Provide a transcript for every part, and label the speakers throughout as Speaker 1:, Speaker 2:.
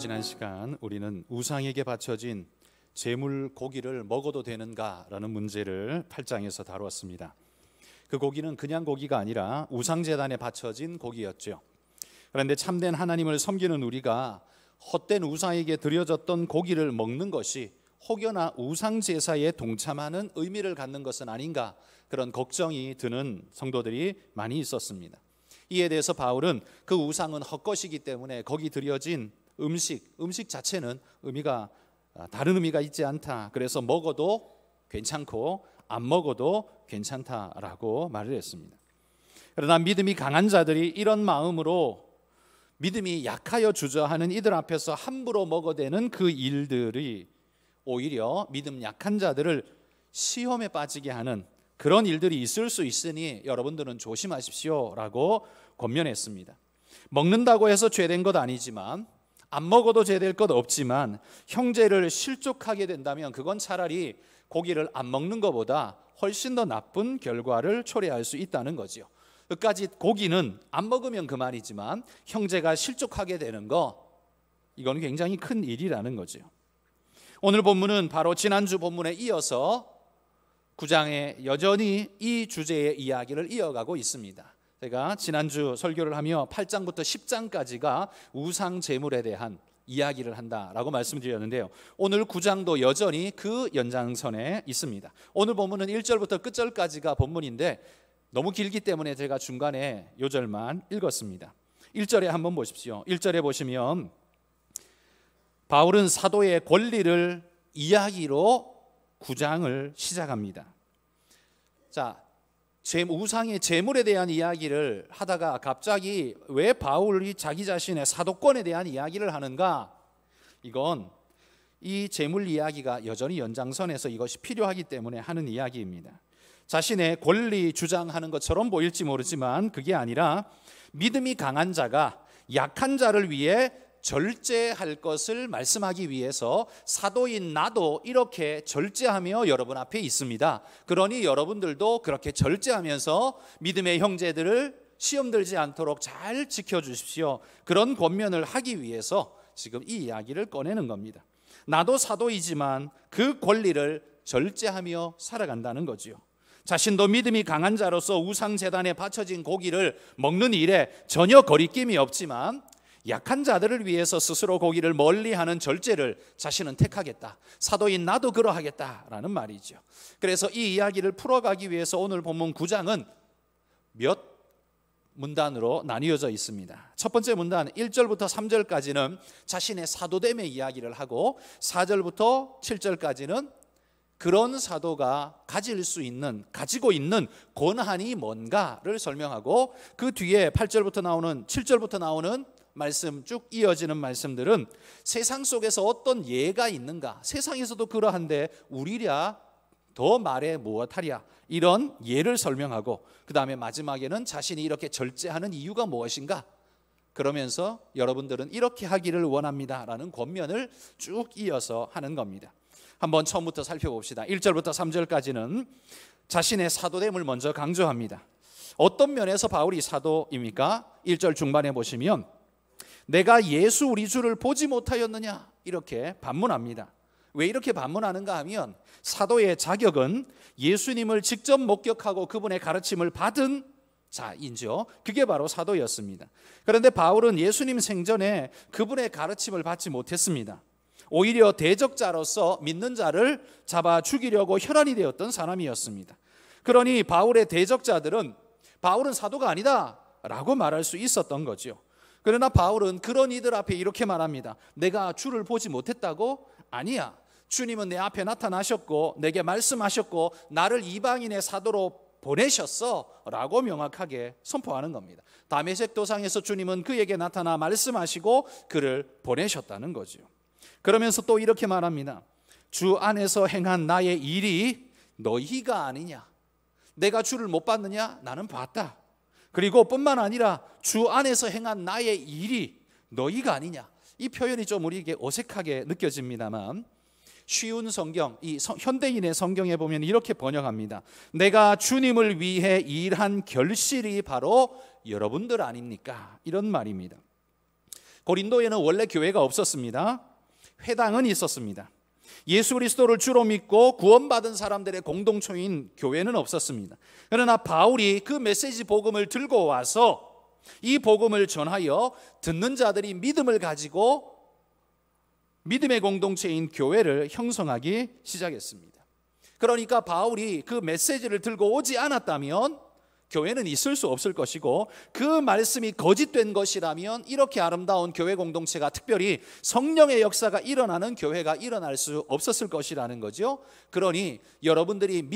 Speaker 1: 지난 시간 우리는 우상에게 바쳐진 제물 고기를 먹어도 되는가라는 문제를 8장에서 다루었습니다. 그 고기는 그냥 고기가 아니라 우상제단에 바쳐진 고기였죠. 그런데 참된 하나님을 섬기는 우리가 헛된 우상에게 드려졌던 고기를 먹는 것이 혹여나 우상제사에 동참하는 의미를 갖는 것은 아닌가, 그런 걱정이 드는 성도들이 많이 있었습니다. 이에 대해서 바울은 그 우상은 헛것이기 때문에 거기 드려진 음식 자체는 다른 의미가 있지 않다. 그래서 먹어도 괜찮고 안 먹어도 괜찮다라고 말을 했습니다. 그러나 믿음이 강한 자들이 이런 마음으로 믿음이 약하여 주저하는 이들 앞에서 함부로 먹어대는 그 일들이 오히려 믿음 약한 자들을 시험에 빠지게 하는 그런 일들이 있을 수 있으니 여러분들은 조심하십시오라고 권면했습니다. 먹는다고 해서 죄된 것 아니지만, 안 먹어도 죄될 것 없지만 형제를 실족하게 된다면 그건 차라리 고기를 안 먹는 것보다 훨씬 더 나쁜 결과를 초래할 수 있다는 거지요. 끝까지 고기는 안 먹으면 그만이지만 형제가 실족하게 되는 거, 이건 굉장히 큰 일이라는 거죠. 오늘 본문은 바로 지난주 본문에 이어서 9장에 여전히 이 주제의 이야기를 이어가고 있습니다. 제가 지난주 설교를 하며 8장부터 10장까지가 우상 제물에 대한 이야기를 한다라고 말씀드렸는데요. 오늘 9장도 여전히 그 연장선에 있습니다. 오늘 본문은 1절부터 끝절까지가 본문인데 너무 길기 때문에 제가 중간에 요절만 읽었습니다. 1절에 한번 보십시오. 1절에 보시면 바울은 사도의 권리를 이야기로 9장을 시작합니다. 자, 우상의 제물에 대한 이야기를 하다가 갑자기 왜 바울이 자기 자신의 사도권에 대한 이야기를 하는가? 이건 이 제물 이야기가 여전히 연장선에서 이것이 필요하기 때문에 하는 이야기입니다. 자신의 권리 주장하는 것처럼 보일지 모르지만 그게 아니라 믿음이 강한 자가 약한 자를 위해 절제할 것을 말씀하기 위해서 사도인 나도 이렇게 절제하며 여러분 앞에 있습니다. 그러니 여러분들도 그렇게 절제하면서 믿음의 형제들을 시험 들지 않도록 잘 지켜주십시오. 그런 권면을 하기 위해서 지금 이 이야기를 꺼내는 겁니다. 나도 사도이지만 그 권리를 절제하며 살아간다는 거지요. 자신도 믿음이 강한 자로서 우상제단에 바쳐진 고기를 먹는 일에 전혀 거리낌이 없지만 약한 자들을 위해서 스스로 고기를 멀리하는 절제를 자신은 택하겠다. 사도인 나도 그러하겠다라는 말이죠. 그래서 이 이야기를 풀어가기 위해서 오늘 본문 9장은 몇 문단으로 나뉘어져 있습니다. 첫 번째 문단 1절부터 3절까지는 자신의 사도됨의 이야기를 하고 4절부터 7절까지는 그런 사도가 가지고 있는 권한이 뭔가를 설명하고, 그 뒤에 8절부터 나오는 7절부터 나오는 말씀, 쭉 이어지는 말씀들은 세상 속에서 어떤 예가 있는가, 세상에서도 그러한데 우리랴 더 말해 무엇하랴, 이런 예를 설명하고, 그 다음에 마지막에는 자신이 이렇게 절제하는 이유가 무엇인가, 그러면서 여러분들은 이렇게 하기를 원합니다 라는 권면을 쭉 이어서 하는 겁니다. 한번 처음부터 살펴봅시다. 1절부터 3절까지는 자신의 사도됨을 먼저 강조합니다. 어떤 면에서 바울이 사도입니까? 1절 중반에 보시면 내가 예수 우리 주를 보지 못하였느냐, 이렇게 반문합니다. 왜 이렇게 반문하는가 하면 사도의 자격은 예수님을 직접 목격하고 그분의 가르침을 받은 자인죠. 그게 바로 사도였습니다. 그런데 바울은 예수님 생전에 그분의 가르침을 받지 못했습니다. 오히려 대적자로서 믿는 자를 잡아 죽이려고 혈안이 되었던 사람이었습니다. 그러니 바울의 대적자들은 바울은 사도가 아니다 라고 말할 수 있었던 거죠. 그러나 바울은 그런 이들 앞에 이렇게 말합니다. 내가 주를 보지 못했다고? 아니야. 주님은 내 앞에 나타나셨고 내게 말씀하셨고 나를 이방인의 사도로 보내셨어 라고 명확하게 선포하는 겁니다. 다메섹 도상에서 주님은 그에게 나타나 말씀하시고 그를 보내셨다는 거죠. 그러면서 또 이렇게 말합니다. 주 안에서 행한 나의 일이 너희가 아니냐. 내가 주를 못 봤느냐? 나는 봤다. 그리고 뿐만 아니라 주 안에서 행한 나의 일이 너희가 아니냐. 이 표현이 좀 우리에게 어색하게 느껴집니다만 쉬운 성경, 이 현대인의 성경에 보면 이렇게 번역합니다. 내가 주님을 위해 일한 결실이 바로 여러분들 아닙니까? 이런 말입니다. 고린도에는 원래 교회가 없었습니다. 회당은 있었습니다. 예수 그리스도를 주로 믿고 구원받은 사람들의 공동체인 교회는 없었습니다. 그러나 바울이 그 메시지 복음을 들고 와서 이 복음을 전하여 듣는 자들이 믿음을 가지고 믿음의 공동체인 교회를 형성하기 시작했습니다. 그러니까 바울이 그 메시지를 들고 오지 않았다면 교회는 있을 수 없을 것이고, 그 말씀이 거짓된 것이라면 이렇게 아름다운 교회 공동체가, 특별히 성령의 역사가 일어나는 교회가 일어날 수 없었을 것이라는 거죠. 그러니 여러분들이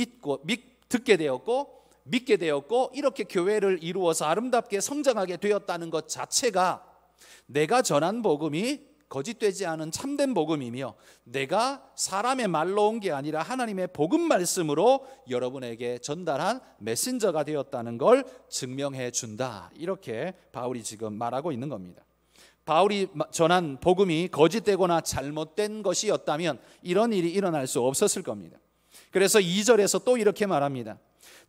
Speaker 1: 듣게 되었고 믿게 되었고 이렇게 교회를 이루어서 아름답게 성장하게 되었다는 것 자체가 내가 전한 복음이 거짓되지 않은 참된 복음이며, 내가 사람의 말로 온 게 아니라 하나님의 복음 말씀으로 여러분에게 전달한 메신저가 되었다는 걸 증명해 준다. 이렇게 바울이 지금 말하고 있는 겁니다. 바울이 전한 복음이 거짓되거나 잘못된 것이었다면 이런 일이 일어날 수 없었을 겁니다. 그래서 2절에서 또 이렇게 말합니다.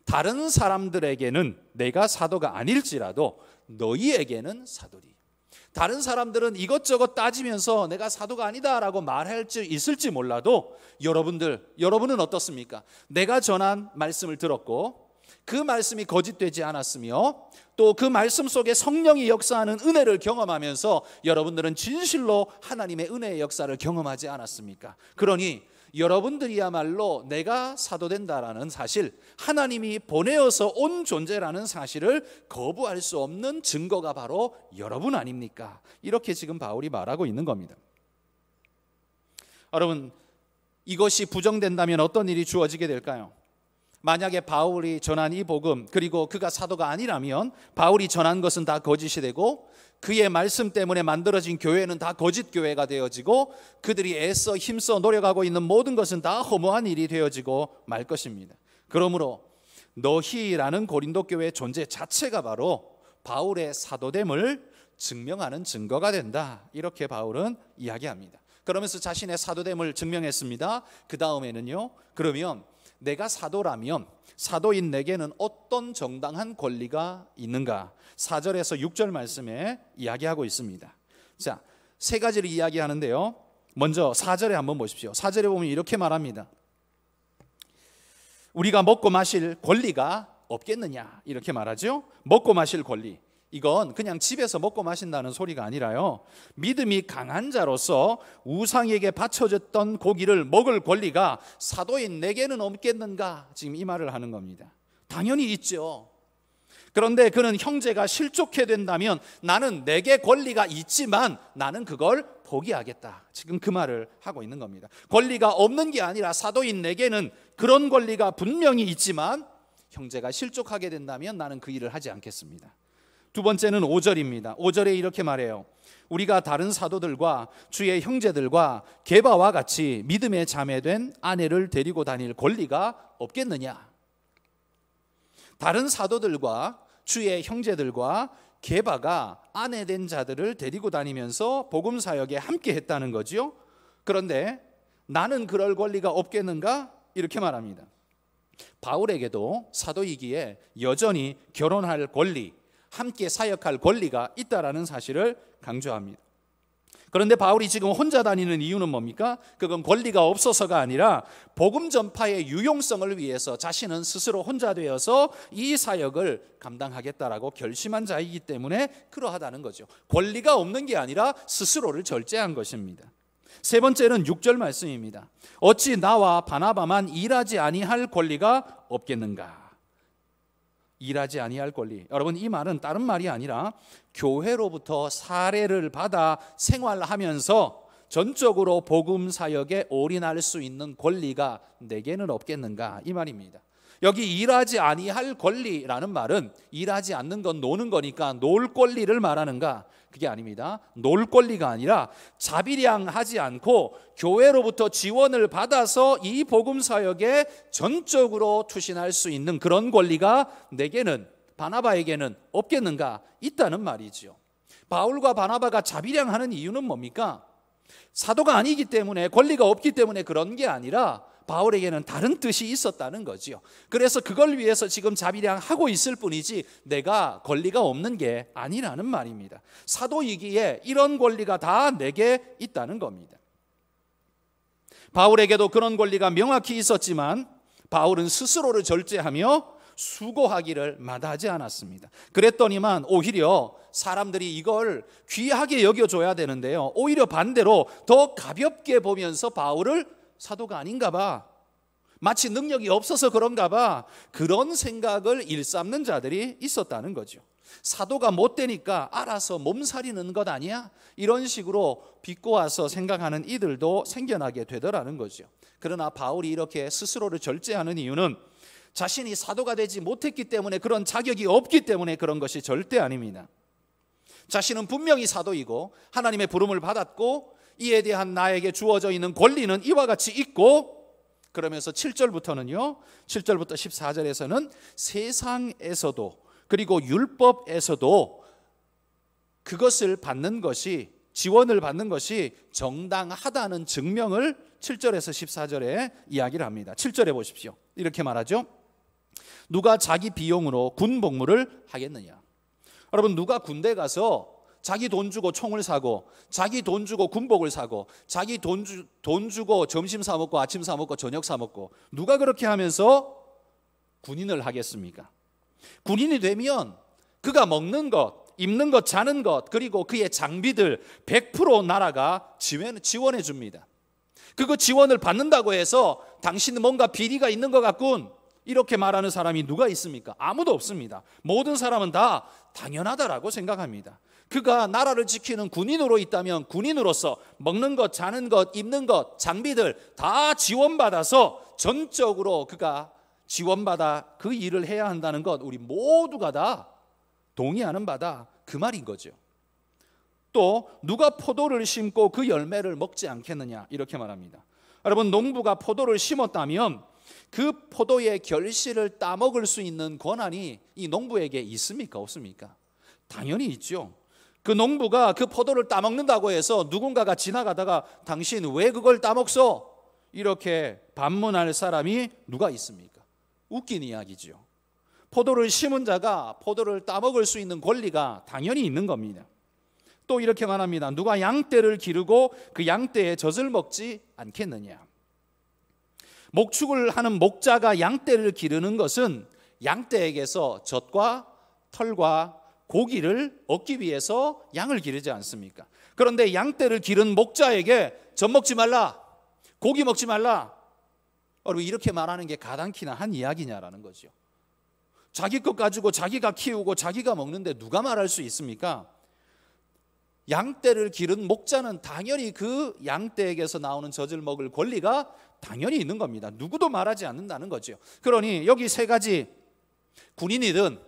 Speaker 1: 다른 사람들에게는 내가 사도가 아닐지라도 너희에게는 사도리. 다른 사람들은 이것저것 따지면서 내가 사도가 아니다라고 말할 수 있을지 몰라도 여러분은 어떻습니까? 내가 전한 말씀을 들었고 그 말씀이 거짓되지 않았으며 또 그 말씀 속에 성령이 역사하는 은혜를 경험하면서 여러분들은 진실로 하나님의 은혜의 역사를 경험하지 않았습니까? 그러니 여러분들이야말로 내가 사도된다라는 사실, 하나님이 보내어서 온 존재라는 사실을 거부할 수 없는 증거가 바로 여러분 아닙니까? 이렇게 지금 바울이 말하고 있는 겁니다. 여러분, 이것이 부정된다면 어떤 일이 주어지게 될까요? 만약에 바울이 전한 이 복음, 그리고 그가 사도가 아니라면 바울이 전한 것은 다 거짓이 되고 그의 말씀 때문에 만들어진 교회는 다 거짓 교회가 되어지고 그들이 애써 힘써 노력하고 있는 모든 것은 다 허무한 일이 되어지고 말 것입니다. 그러므로 너희라는 고린도 교회의 존재 자체가 바로 바울의 사도됨을 증명하는 증거가 된다. 이렇게 바울은 이야기합니다. 그러면서 자신의 사도됨을 증명했습니다. 그 다음에는요, 그러면 내가 사도라면 사도인 내게는 어떤 정당한 권리가 있는가? 4절에서 6절 말씀에 이야기하고 있습니다. 자, 세 가지를 이야기하는데요. 먼저 4절에 한번 보십시오. 4절에 보면 이렇게 말합니다. 우리가 먹고 마실 권리가 없겠느냐? 이렇게 말하죠. 먹고 마실 권리. 이건 그냥 집에서 먹고 마신다는 소리가 아니라요, 믿음이 강한 자로서 우상에게 바쳐졌던 고기를 먹을 권리가 사도인 내게는 없겠는가? 지금 이 말을 하는 겁니다. 당연히 있죠. 그런데 그는 형제가 실족해 된다면 나는 내게 권리가 있지만 나는 그걸 포기하겠다. 지금 그 말을 하고 있는 겁니다. 권리가 없는 게 아니라 사도인 내게는 그런 권리가 분명히 있지만 형제가 실족하게 된다면 나는 그 일을 하지 않겠습니다. 두 번째는 5절입니다. 5절에 이렇게 말해요. 우리가 다른 사도들과 주의 형제들과 게바와 같이 믿음의 자매된 아내를 데리고 다닐 권리가 없겠느냐? 다른 사도들과 주의 형제들과 게바가 아내된 자들을 데리고 다니면서 복음 사역에 함께 했다는 거죠. 그런데 나는 그럴 권리가 없겠는가? 이렇게 말합니다. 바울에게도 사도이기에 여전히 결혼할 권리, 함께 사역할 권리가 있다라는 사실을 강조합니다. 그런데 바울이 지금 혼자 다니는 이유는 뭡니까? 그건 권리가 없어서가 아니라 복음 전파의 유용성을 위해서 자신은 스스로 혼자 되어서 이 사역을 감당하겠다라고 결심한 자이기 때문에 그러하다는 거죠. 권리가 없는 게 아니라 스스로를 절제한 것입니다. 세 번째는 6절 말씀입니다. 어찌 나와 바나바만 일하지 아니할 권리가 없겠는가? 일하지 아니할 권리. 여러분, 이 말은 다른 말이 아니라 교회로부터 사례를 받아 생활하면서 전적으로 복음 사역에 올인할 수 있는 권리가 내게는 없겠는가? 이 말입니다. 여기 일하지 아니할 권리라는 말은 일하지 않는 건 노는 거니까 놀 권리를 말하는가? 그게 아닙니다. 놀 권리가 아니라 자비량하지 않고 교회로부터 지원을 받아서 이 복음 사역에 전적으로 투신할 수 있는 그런 권리가 내게는, 바나바에게는 없겠는가? 있다는 말이죠. 바울과 바나바가 자비량하는 이유는 뭡니까? 사도가 아니기 때문에, 권리가 없기 때문에 그런 게 아니라 바울에게는 다른 뜻이 있었다는 거지요. 그래서 그걸 위해서 지금 자비량하고 있을 뿐이지 내가 권리가 없는 게 아니라는 말입니다. 사도이기에 이런 권리가 다 내게 있다는 겁니다. 바울에게도 그런 권리가 명확히 있었지만 바울은 스스로를 절제하며 수고하기를 마다하지 않았습니다. 그랬더니만 오히려 사람들이 이걸 귀하게 여겨줘야 되는데요, 오히려 반대로 더 가볍게 보면서 바울을 사도가 아닌가 봐, 마치 능력이 없어서 그런가 봐, 그런 생각을 일삼는 자들이 있었다는 거죠. 사도가 못 되니까 알아서 몸살이는 것 아니야? 이런 식으로 비꼬아서 생각하는 이들도 생겨나게 되더라는 거죠. 그러나 바울이 이렇게 스스로를 절제하는 이유는 자신이 사도가 되지 못했기 때문에, 그런 자격이 없기 때문에 그런 것이 절대 아닙니다. 자신은 분명히 사도이고 하나님의 부름을 받았고 이에 대한 나에게 주어져 있는 권리는 이와 같이 있고, 그러면서 7절부터는요, 7절부터 14절에서는 세상에서도 그리고 율법에서도 그것을 받는 것이, 지원을 받는 것이 정당하다는 증명을 7절에서 14절에 이야기를 합니다. 7절에 보십시오. 이렇게 말하죠. 누가 자기 비용으로 군복무를 하겠느냐? 여러분, 누가 군대 가서 자기 돈 주고 총을 사고, 자기 돈 주고 군복을 사고, 자기 돈 주고 점심 사 먹고 아침 사 먹고 저녁 사 먹고, 누가 그렇게 하면서 군인을 하겠습니까? 군인이 되면 그가 먹는 것, 입는 것, 자는 것, 그리고 그의 장비들 100% 나라가 지원해 줍니다. 그거 지원을 받는다고 해서 당신은 뭔가 비리가 있는 것 같군, 이렇게 말하는 사람이 누가 있습니까? 아무도 없습니다. 모든 사람은 다 당연하다라고 생각합니다. 그가 나라를 지키는 군인으로 있다면 군인으로서 먹는 것, 자는 것, 입는 것, 장비들 다 지원받아서 전적으로 그가 지원받아 그 일을 해야 한다는 것, 우리 모두가 다 동의하는 바다, 그 말인 거죠. 또 누가 포도를 심고 그 열매를 먹지 않겠느냐, 이렇게 말합니다. 여러분, 농부가 포도를 심었다면 그 포도의 결실을 따먹을 수 있는 권한이 이 농부에게 있습니까? 없습니까? 당연히 있죠. 그 농부가 그 포도를 따먹는다고 해서 누군가가 지나가다가 당신 왜 그걸 따먹소? 이렇게 반문할 사람이 누가 있습니까? 웃긴 이야기죠. 포도를 심은 자가 포도를 따먹을 수 있는 권리가 당연히 있는 겁니다. 또 이렇게 말합니다. 누가 양떼를 기르고 그 양떼의 젖을 먹지 않겠느냐? 목축을 하는 목자가 양떼를 기르는 것은 양떼에게서 젖과 털과 고기를 얻기 위해서 양을 기르지 않습니까? 그런데 양떼를 기른 목자에게 젖 먹지 말라, 고기 먹지 말라, 여러분, 이렇게 말하는 게 가당키나 한 이야기냐라는 거죠. 자기 것 가지고 자기가 키우고 자기가 먹는데 누가 말할 수 있습니까? 양떼를 기른 목자는 당연히 그 양떼에게서 나오는 젖을 먹을 권리가 당연히 있는 겁니다. 누구도 말하지 않는다는 거죠. 그러니 여기 세 가지, 군인이든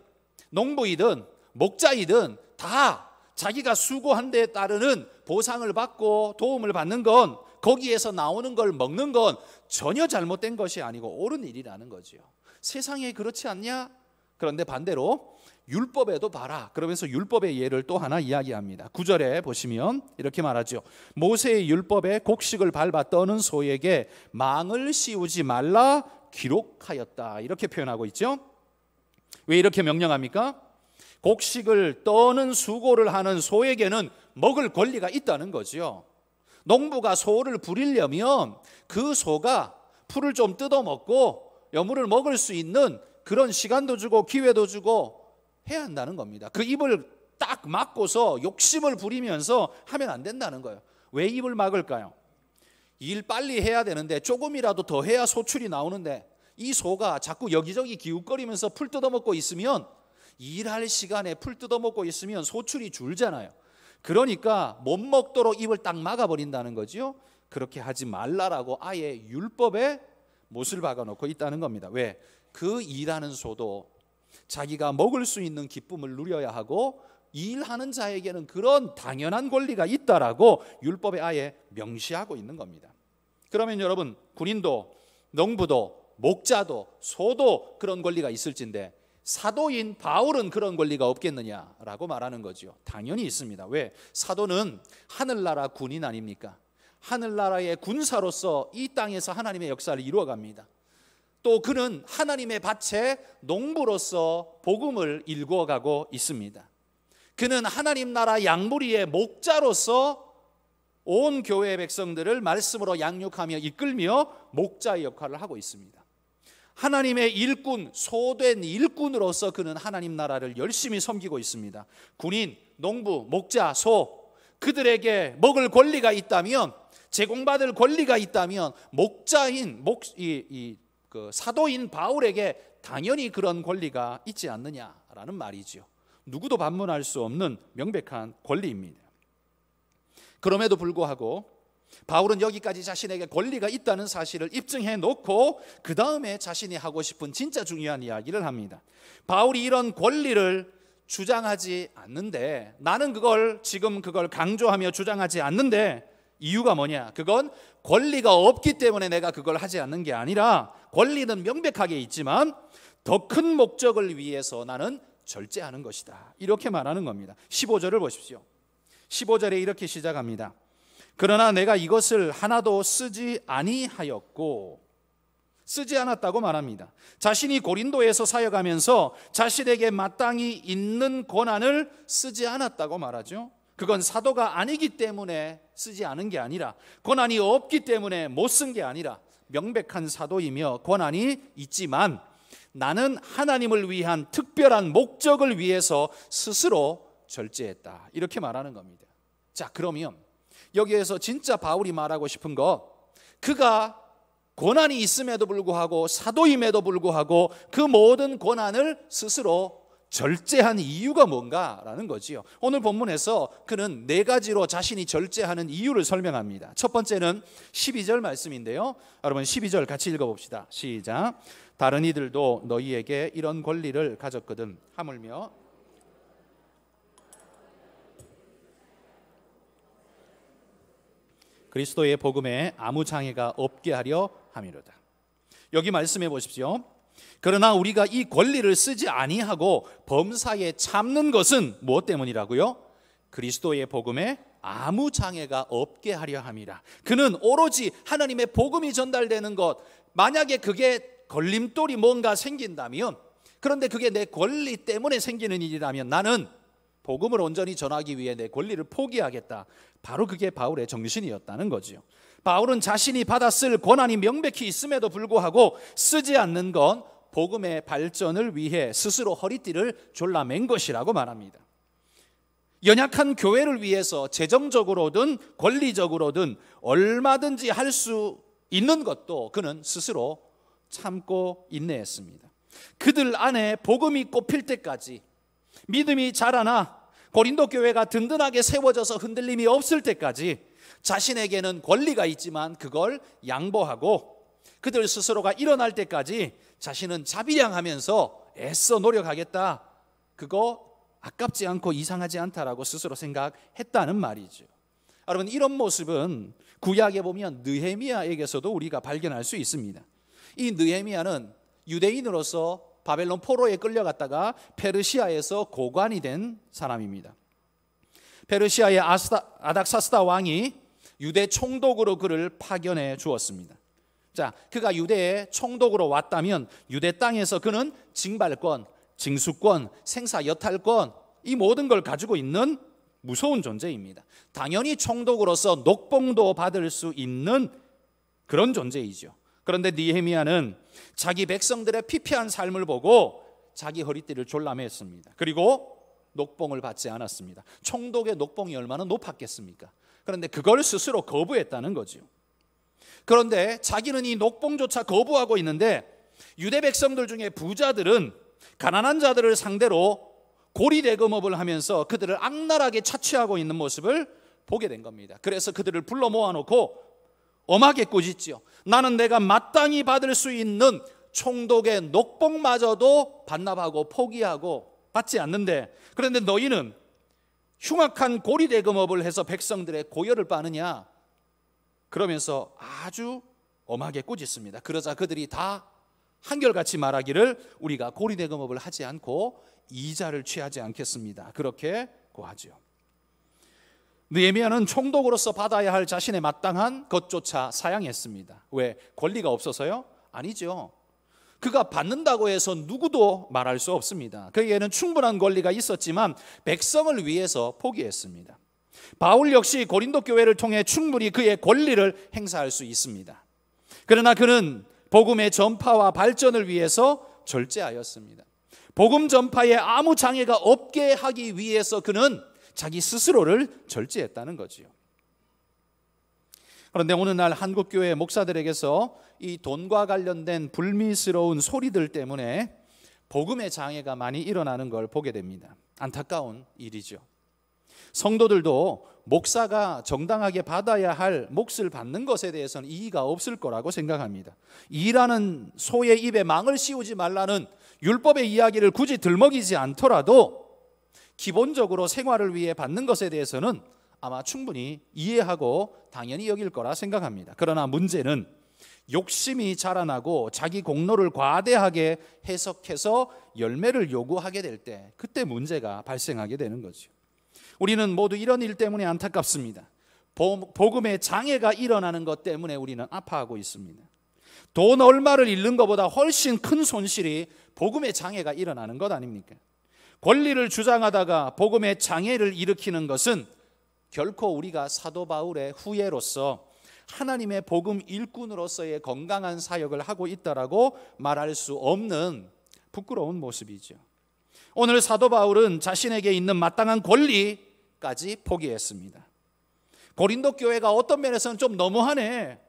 Speaker 1: 농부이든 목자이든 다 자기가 수고한 데에 따르는 보상을 받고 도움을 받는 건, 거기에서 나오는 걸 먹는 건 전혀 잘못된 것이 아니고 옳은 일이라는 거죠. 세상에 그렇지 않냐? 그런데 반대로 율법에도 봐라, 그러면서 율법의 예를 또 하나 이야기합니다. 9절에 보시면 이렇게 말하죠. 모세의 율법에 곡식을 밟아 떠는 소에게 망을 씌우지 말라 기록하였다, 이렇게 표현하고 있죠. 왜 이렇게 명령합니까? 곡식을 떠는 수고를 하는 소에게는 먹을 권리가 있다는 거죠. 농부가 소를 부리려면 그 소가 풀을 좀 뜯어먹고 여물을 먹을 수 있는 그런 시간도 주고 기회도 주고 해야 한다는 겁니다. 그 입을 딱 막고서 욕심을 부리면서 하면 안 된다는 거예요. 왜 입을 막을까요? 일 빨리 해야 되는데 조금이라도 더 해야 소출이 나오는데, 이 소가 자꾸 여기저기 기웃거리면서 풀 뜯어먹고 있으면, 일할 시간에 풀 뜯어먹고 있으면 소출이 줄잖아요. 그러니까 못 먹도록 입을 딱 막아버린다는 거죠. 그렇게 하지 말라라고 아예 율법에 못을 박아놓고 있다는 겁니다. 왜? 그 일하는 소도 자기가 먹을 수 있는 기쁨을 누려야 하고 일하는 자에게는 그런 당연한 권리가 있다라고 율법에 아예 명시하고 있는 겁니다. 그러면 여러분, 군인도 농부도 목자도 소도 그런 권리가 있을진데 사도인 바울은 그런 권리가 없겠느냐라고 말하는 거죠. 당연히 있습니다. 왜? 사도는 하늘나라 군인 아닙니까? 하늘나라의 군사로서 이 땅에서 하나님의 역사를 이루어갑니다. 또 그는 하나님의 밭에 농부로서 복음을 일구어가고 있습니다. 그는 하나님 나라 양무리의 목자로서 온 교회의 백성들을 말씀으로 양육하며 이끌며 목자의 역할을 하고 있습니다. 하나님의 일꾼, 소된 일꾼으로서 그는 하나님 나라를 열심히 섬기고 있습니다. 군인, 농부, 목자, 소, 그들에게 먹을 권리가 있다면, 제공받을 권리가 있다면 목자인 사도인 바울에게 당연히 그런 권리가 있지 않느냐라는 말이죠. 누구도 반문할 수 없는 명백한 권리입니다. 그럼에도 불구하고 바울은 여기까지 자신에게 권리가 있다는 사실을 입증해 놓고 그 다음에 자신이 하고 싶은 진짜 중요한 이야기를 합니다. 바울이 이런 권리를 주장하지 않는데, 나는 지금 그걸 강조하며 주장하지 않는데, 이유가 뭐냐? 그건 권리가 없기 때문에 내가 그걸 하지 않는 게 아니라, 권리는 명백하게 있지만 더 큰 목적을 위해서 나는 절제하는 것이다, 이렇게 말하는 겁니다. 15절을 보십시오. 15절에 이렇게 시작합니다. 그러나 내가 이것을 하나도 쓰지 아니하였고, 쓰지 않았다고 말합니다. 자신이 고린도에서 사역하면서 자신에게 마땅히 있는 권한을 쓰지 않았다고 말하죠. 그건 사도가 아니기 때문에 쓰지 않은 게 아니라, 권한이 없기 때문에 못 쓴 게 아니라, 명백한 사도이며 권한이 있지만 나는 하나님을 위한 특별한 목적을 위해서 스스로 절제했다, 이렇게 말하는 겁니다. 자, 그러면 여기에서 진짜 바울이 말하고 싶은 것, 그가 권한이 있음에도 불구하고, 사도임에도 불구하고 그 모든 권한을 스스로 절제한 이유가 뭔가라는 거지요. 오늘 본문에서 그는 4가지로 자신이 절제하는 이유를 설명합니다. 첫 번째는 12절 말씀인데요. 여러분 12절 같이 읽어봅시다. 시작. 다른 이들도 너희에게 이런 권리를 가졌거든 하물며 그리스도의 복음에 아무 장애가 없게 하려 함이로다. 여기 말씀해 보십시오. 그러나 우리가 이 권리를 쓰지 아니하고 범사에 참는 것은 무엇 때문이라고요? 그리스도의 복음에 아무 장애가 없게 하려 함이라. 그는 오로지 하나님의 복음이 전달되는 것, 만약에 그게 걸림돌이 뭔가 생긴다면, 그런데 그게 내 권리 때문에 생기는 일이라면 나는 복음을 온전히 전하기 위해 내 권리를 포기하겠다. 바로 그게 바울의 정신이었다는 거지요. 바울은 자신이 받았을 권한이 명백히 있음에도 불구하고 쓰지 않는 건 복음의 발전을 위해 스스로 허리띠를 졸라맨 것이라고 말합니다. 연약한 교회를 위해서 재정적으로든 권리적으로든 얼마든지 할 수 있는 것도 그는 스스로 참고 인내했습니다. 그들 안에 복음이 꼽힐 때까지, 믿음이 자라나 고린도 교회가 든든하게 세워져서 흔들림이 없을 때까지 자신에게는 권리가 있지만 그걸 양보하고, 그들 스스로가 일어날 때까지 자신은 자비량하면서 애써 노력하겠다, 그거 아깝지 않고 이상하지 않다라고 스스로 생각했다는 말이죠. 여러분, 이런 모습은 구약에 보면 느헤미야에게서도 우리가 발견할 수 있습니다. 이 느헤미야는 유대인으로서 바벨론 포로에 끌려갔다가 페르시아에서 고관이 된 사람입니다. 페르시아의 아닥사스다 왕이 유대 총독으로 그를 파견해 주었습니다. 자, 그가 유대의 총독으로 왔다면 유대 땅에서 그는 징발권, 징수권, 생사 여탈권, 이 모든 걸 가지고 있는 무서운 존재입니다. 당연히 총독으로서 녹봉도 받을 수 있는 그런 존재이죠. 그런데 느헤미야는 자기 백성들의 피폐한 삶을 보고 자기 허리띠를 졸라맸습니다. 그리고 녹봉을 받지 않았습니다. 총독의 녹봉이 얼마나 높았겠습니까? 그런데 그걸 스스로 거부했다는 거죠. 그런데 자기는 이 녹봉조차 거부하고 있는데 유대 백성들 중에 부자들은 가난한 자들을 상대로 고리대금업을 하면서 그들을 악랄하게 차취하고 있는 모습을 보게 된 겁니다. 그래서 그들을 불러 모아놓고 엄하게 꾸짖죠. 나는 내가 마땅히 받을 수 있는 총독의 녹봉마저도 반납하고 포기하고 받지 않는데, 그런데 너희는 흉악한 고리대금업을 해서 백성들의 고열을 빠느냐, 그러면서 아주 엄하게 꾸짖습니다. 그러자 그들이 다 한결같이 말하기를 우리가 고리대금업을 하지 않고 이자를 취하지 않겠습니다, 그렇게 고하죠. 느헤미야는 총독으로서 받아야 할 자신의 마땅한 것조차 사양했습니다. 왜? 권리가 없어서요? 아니죠. 그가 받는다고 해서 누구도 말할 수 없습니다. 그에게는 충분한 권리가 있었지만 백성을 위해서 포기했습니다. 바울 역시 고린도 교회를 통해 충분히 그의 권리를 행사할 수 있습니다. 그러나 그는 복음의 전파와 발전을 위해서 절제하였습니다. 복음 전파에 아무 장애가 없게 하기 위해서 그는 자기 스스로를 절제했다는 거지요. 그런데 어느 날 한국교회 목사들에게서 이 돈과 관련된 불미스러운 소리들 때문에 복음의 장애가 많이 일어나는 걸 보게 됩니다. 안타까운 일이죠. 성도들도 목사가 정당하게 받아야 할 몫을 받는 것에 대해서는 이의가 없을 거라고 생각합니다. 이라는 소의 입에 망을 씌우지 말라는 율법의 이야기를 굳이 들먹이지 않더라도 기본적으로 생활을 위해 받는 것에 대해서는 아마 충분히 이해하고 당연히 여길 거라 생각합니다. 그러나 문제는 욕심이 자라나고 자기 공로를 과대하게 해석해서 열매를 요구하게 될 때 그때 문제가 발생하게 되는 거죠. 우리는 모두 이런 일 때문에 안타깝습니다. 복음의 장애가 일어나는 것 때문에 우리는 아파하고 있습니다. 돈 얼마를 잃는 것보다 훨씬 큰 손실이 복음의 장애가 일어나는 것 아닙니까? 권리를 주장하다가 복음의 장애를 일으키는 것은 결코 우리가 사도 바울의 후예로서 하나님의 복음 일꾼으로서의 건강한 사역을 하고 있다라고 말할 수 없는 부끄러운 모습이죠. 오늘 사도 바울은 자신에게 있는 마땅한 권리까지 포기했습니다. 고린도 교회가 어떤 면에서는 좀 너무하네.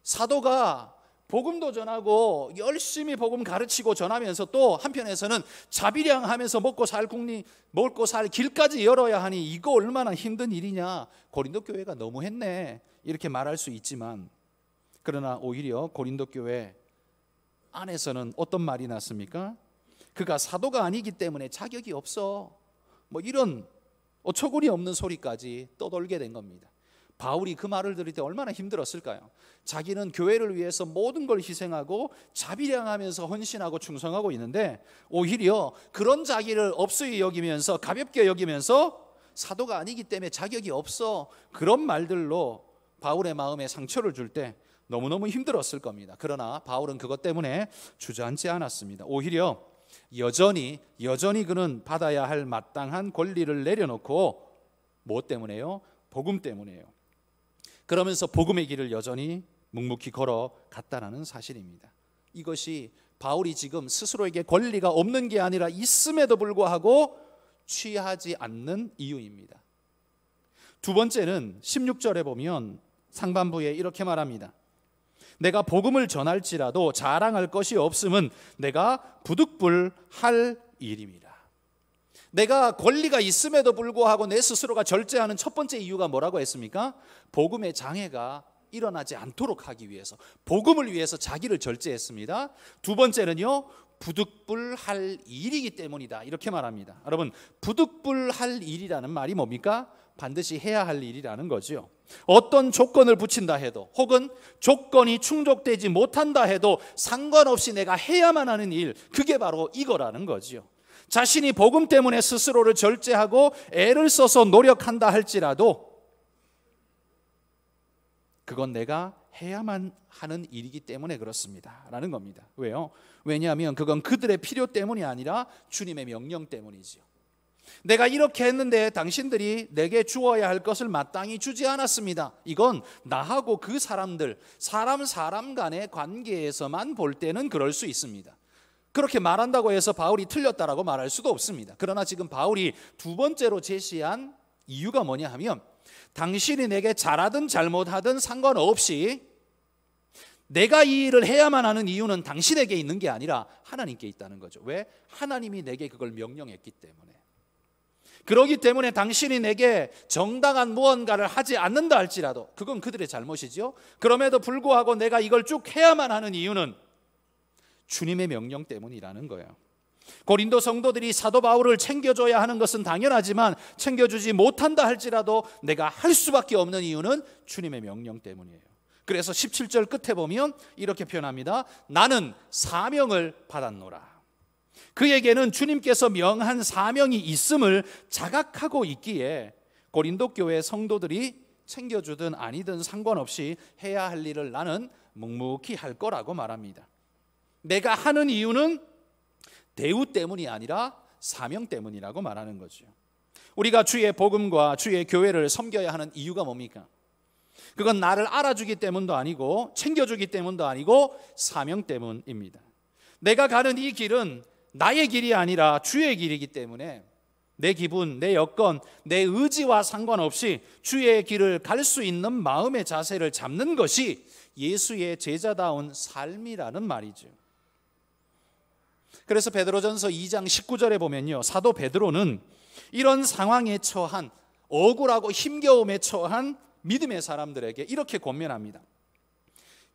Speaker 1: 사도가 복음도 전하고 열심히 복음 가르치고 전하면서 또 한편에서는 자비량하면서 먹고 살 길까지 열어야 하니 이거 얼마나 힘든 일이냐. 고린도 교회가 너무했네. 이렇게 말할 수 있지만 그러나 오히려 고린도 교회 안에서는 어떤 말이 났습니까? 그가 사도가 아니기 때문에 자격이 없어. 뭐 이런 어처구니 없는 소리까지 떠돌게 된 겁니다. 바울이 그 말을 들을 때 얼마나 힘들었을까요? 자기는 교회를 위해서 모든 걸 희생하고 자비량하면서 헌신하고 충성하고 있는데 오히려 그런 자기를 업수히 여기면서 가볍게 여기면서 사도가 아니기 때문에 자격이 없어. 그런 말들로 바울의 마음에 상처를 줄 때 너무너무 힘들었을 겁니다. 그러나 바울은 그것 때문에 주저앉지 않았습니다. 오히려 여전히 그는 받아야 할 마땅한 권리를 내려놓고 무엇 때문에요? 복음 때문에요. 그러면서 복음의 길을 여전히 묵묵히 걸어갔다는 사실입니다. 이것이 바울이 지금 스스로에게 권리가 없는 게 아니라 있음에도 불구하고 취하지 않는 이유입니다. 두 번째는 16절에 보면 상반부에 이렇게 말합니다. 내가 복음을 전할지라도 자랑할 것이 없음은 내가 부득불할 일입니다. 내가 권리가 있음에도 불구하고 내 스스로가 절제하는 첫 번째 이유가 뭐라고 했습니까? 복음의 장애가 일어나지 않도록 하기 위해서, 복음을 위해서 자기를 절제했습니다. 두 번째는요, 부득불할 일이기 때문이다. 이렇게 말합니다. 여러분, 부득불할 일이라는 말이 뭡니까? 반드시 해야 할 일이라는 거죠. 어떤 조건을 붙인다 해도 혹은 조건이 충족되지 못한다 해도 상관없이 내가 해야만 하는 일, 그게 바로 이거라는 거죠. 자신이 복음 때문에 스스로를 절제하고 애를 써서 노력한다 할지라도 그건 내가 해야만 하는 일이기 때문에 그렇습니다 라는 겁니다. 왜요? 왜냐하면 그건 그들의 필요 때문이 아니라 주님의 명령 때문이지요. 내가 이렇게 했는데 당신들이 내게 주어야 할 것을 마땅히 주지 않았습니다. 이건 나하고 그 사람들, 사람 간의 관계에서만 볼 때는 그럴 수 있습니다. 그렇게 말한다고 해서 바울이 틀렸다라고 말할 수도 없습니다. 그러나 지금 바울이 두 번째로 제시한 이유가 뭐냐 하면, 당신이 내게 잘하든 잘못하든 상관없이 내가 이 일을 해야만 하는 이유는 당신에게 있는 게 아니라 하나님께 있다는 거죠. 왜? 하나님이 내게 그걸 명령했기 때문에. 그렇기 때문에 당신이 내게 정당한 무언가를 하지 않는다 할지라도 그건 그들의 잘못이죠. 그럼에도 불구하고 내가 이걸 쭉 해야만 하는 이유는 주님의 명령 때문이라는 거예요. 고린도 성도들이 사도 바울을 챙겨줘야 하는 것은 당연하지만 챙겨주지 못한다 할지라도 내가 할 수밖에 없는 이유는 주님의 명령 때문이에요. 그래서 17절 끝에 보면 이렇게 표현합니다. 나는 사명을 받았노라. 그에게는 주님께서 명한 사명이 있음을 자각하고 있기에 고린도 교회 성도들이 챙겨주든 아니든 상관없이 해야 할 일을 나는 묵묵히 할 거라고 말합니다. 내가 하는 이유는 대우 때문이 아니라 사명 때문이라고 말하는 거죠. 우리가 주의 복음과 주의 교회를 섬겨야 하는 이유가 뭡니까? 그건 나를 알아주기 때문도 아니고 챙겨주기 때문도 아니고 사명 때문입니다. 내가 가는 이 길은 나의 길이 아니라 주의 길이기 때문에 내 기분, 내 여건, 내 의지와 상관없이 주의 길을 갈 수 있는 마음의 자세를 잡는 것이 예수의 제자다운 삶이라는 말이죠. 그래서 베드로전서 2장 19절에 보면요, 사도 베드로는 이런 상황에 처한, 억울하고 힘겨움에 처한 믿음의 사람들에게 이렇게 권면합니다.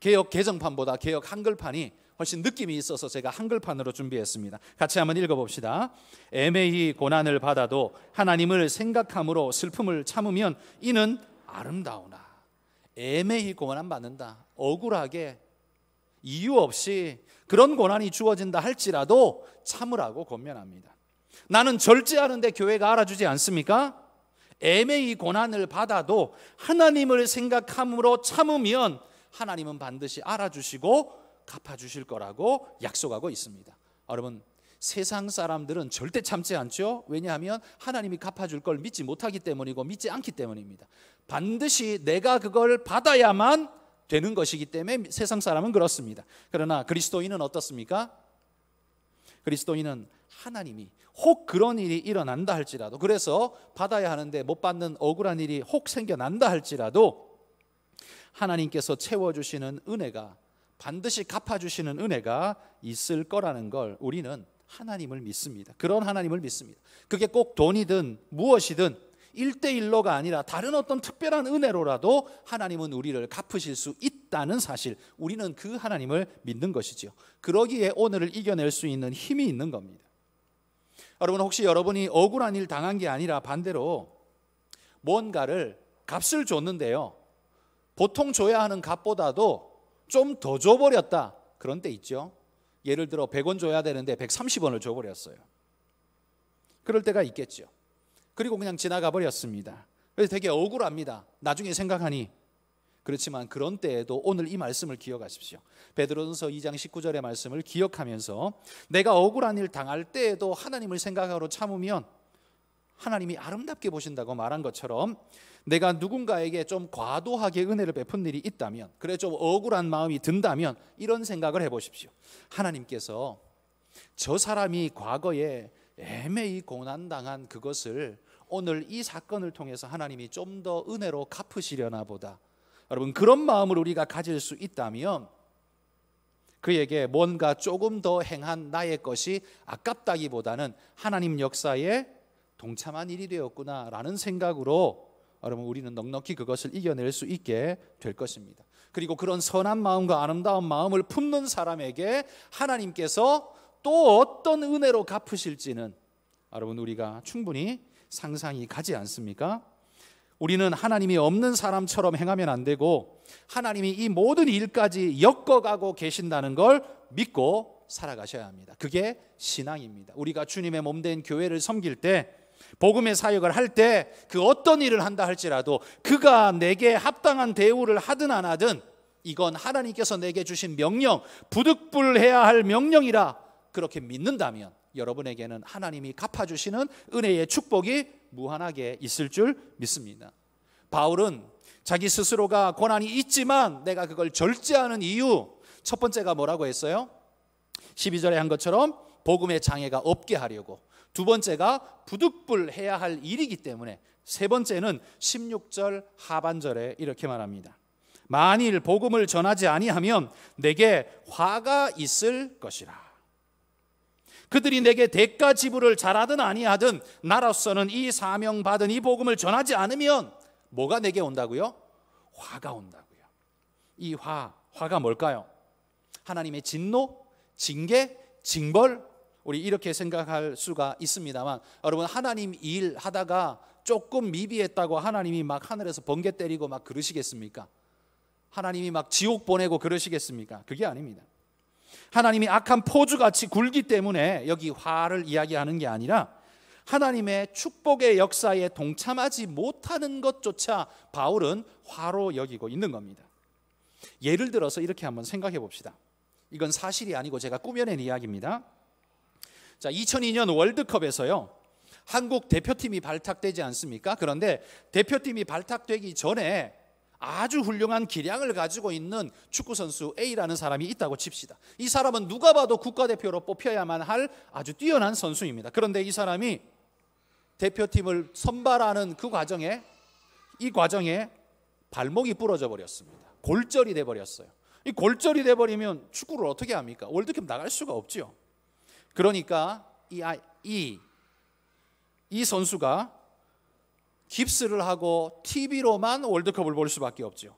Speaker 1: 개역 개정판보다 개역 한글판이 훨씬 느낌이 있어서 제가 한글판으로 준비했습니다. 같이 한번 읽어봅시다. 애매히 고난을 받아도 하나님을 생각함으로 슬픔을 참으면 이는 아름다우나. 애매히 고난받는다, 억울하게 이유 없이 그런 고난이 주어진다 할지라도 참으라고 권면합니다. 나는 절제하는데 교회가 알아주지 않습니까? 애매히 고난을 받아도 하나님을 생각함으로 참으면 하나님은 반드시 알아주시고 갚아주실 거라고 약속하고 있습니다. 여러분, 세상 사람들은 절대 참지 않죠. 왜냐하면 하나님이 갚아줄 걸 믿지 못하기 때문이고 믿지 않기 때문입니다. 반드시 내가 그걸 받아야만 되는 것이기 때문에 세상 사람은 그렇습니다. 그러나 그리스도인은 어떻습니까? 그리스도인은 하나님이 혹 그런 일이 일어난다 할지라도, 그래서 받아야 하는데 못 받는 억울한 일이 혹 생겨난다 할지라도 하나님께서 채워주시는 은혜가, 반드시 갚아주시는 은혜가 있을 거라는 걸 우리는 하나님을 믿습니다. 그런 하나님을 믿습니다. 그게 꼭 돈이든 무엇이든 1대1로가 아니라 다른 어떤 특별한 은혜로라도 하나님은 우리를 갚으실 수 있다는 사실, 우리는 그 하나님을 믿는 것이죠. 그러기에 오늘을 이겨낼 수 있는 힘이 있는 겁니다. 여러분, 혹시 여러분이 억울한 일 당한 게 아니라 반대로 뭔가를 값을 줬는데요, 보통 줘야 하는 값보다도 좀 더 줘버렸다, 그런 때 있죠. 예를 들어 100원 줘야 되는데 130원을 줘버렸어요. 그럴 때가 있겠죠. 그리고 그냥 지나가 버렸습니다. 그래서 되게 억울합니다, 나중에 생각하니. 그렇지만 그런 때에도 오늘 이 말씀을 기억하십시오. 베드로전서 2장 19절의 말씀을 기억하면서 내가 억울한 일 당할 때에도 하나님을 생각하고 참으면 하나님이 아름답게 보신다고 말한 것처럼, 내가 누군가에게 좀 과도하게 은혜를 베푼 일이 있다면, 그래 좀 억울한 마음이 든다면 이런 생각을 해보십시오. 하나님께서 저 사람이 과거에 애매히 고난당한 그것을 오늘 이 사건을 통해서 하나님이 좀 더 은혜로 갚으시려나 보다. 여러분, 그런 마음을 우리가 가질 수 있다면 그에게 뭔가 조금 더 행한 나의 것이 아깝다기보다는 하나님 역사에 동참한 일이 되었구나라는 생각으로 여러분, 우리는 넉넉히 그것을 이겨낼 수 있게 될 것입니다. 그리고 그런 선한 마음과 아름다운 마음을 품는 사람에게 하나님께서 또 어떤 은혜로 갚으실지는 여러분, 우리가 충분히 상상이 가지 않습니까? 우리는 하나님이 없는 사람처럼 행하면 안 되고 하나님이 이 모든 일까지 엮어가고 계신다는 걸 믿고 살아가셔야 합니다. 그게 신앙입니다. 우리가 주님의 몸된 교회를 섬길 때, 복음의 사역을 할 때 그 어떤 일을 한다 할지라도 그가 내게 합당한 대우를 하든 안 하든 이건 하나님께서 내게 주신 명령, 부득불해야 할 명령이라 그렇게 믿는다면 여러분에게는 하나님이 갚아주시는 은혜의 축복이 무한하게 있을 줄 믿습니다. 바울은 자기 스스로가 고난이 있지만 내가 그걸 절제하는 이유, 첫 번째가 뭐라고 했어요? 12절에 한 것처럼 복음의 장애가 없게 하려고, 두 번째가 부득불해야 할 일이기 때문에, 세 번째는 16절 하반절에 이렇게 말합니다. 만일 복음을 전하지 아니하면 내게 화가 있을 것이라. 그들이 내게 대가 지불을 잘하든 아니하든 나로서는 이 사명 받은 이 복음을 전하지 않으면 뭐가 내게 온다고요? 화가 온다고요. 이 화가 뭘까요? 하나님의 진노, 징계, 징벌, 우리 이렇게 생각할 수가 있습니다만, 여러분, 하나님 일 하다가 조금 미비했다고 하나님이 막 하늘에서 번개 때리고 막 그러시겠습니까? 하나님이 막 지옥 보내고 그러시겠습니까? 그게 아닙니다. 하나님이 악한 포주같이 굴기 때문에 여기 화를 이야기하는 게 아니라 하나님의 축복의 역사에 동참하지 못하는 것조차 바울은 화로 여기고 있는 겁니다. 예를 들어서 이렇게 한번 생각해 봅시다. 이건 사실이 아니고 제가 꾸며낸 이야기입니다. 자, 2002년 월드컵에서요, 한국 대표팀이 발탁되지 않습니까? 그런데 대표팀이 발탁되기 전에 아주 훌륭한 기량을 가지고 있는 축구선수 A라는 사람이 있다고 칩시다. 이 사람은 누가 봐도 국가대표로 뽑혀야만 할 아주 뛰어난 선수입니다. 그런데 이 사람이 대표팀을 선발하는 이 과정에 발목이 부러져 버렸습니다. 골절이 돼 버렸어요. 이 골절이 돼 버리면 축구를 어떻게 합니까? 월드컵 나갈 수가 없죠. 그러니까 이 선수가 깁스를 하고 TV로만 월드컵을 볼 수밖에 없죠.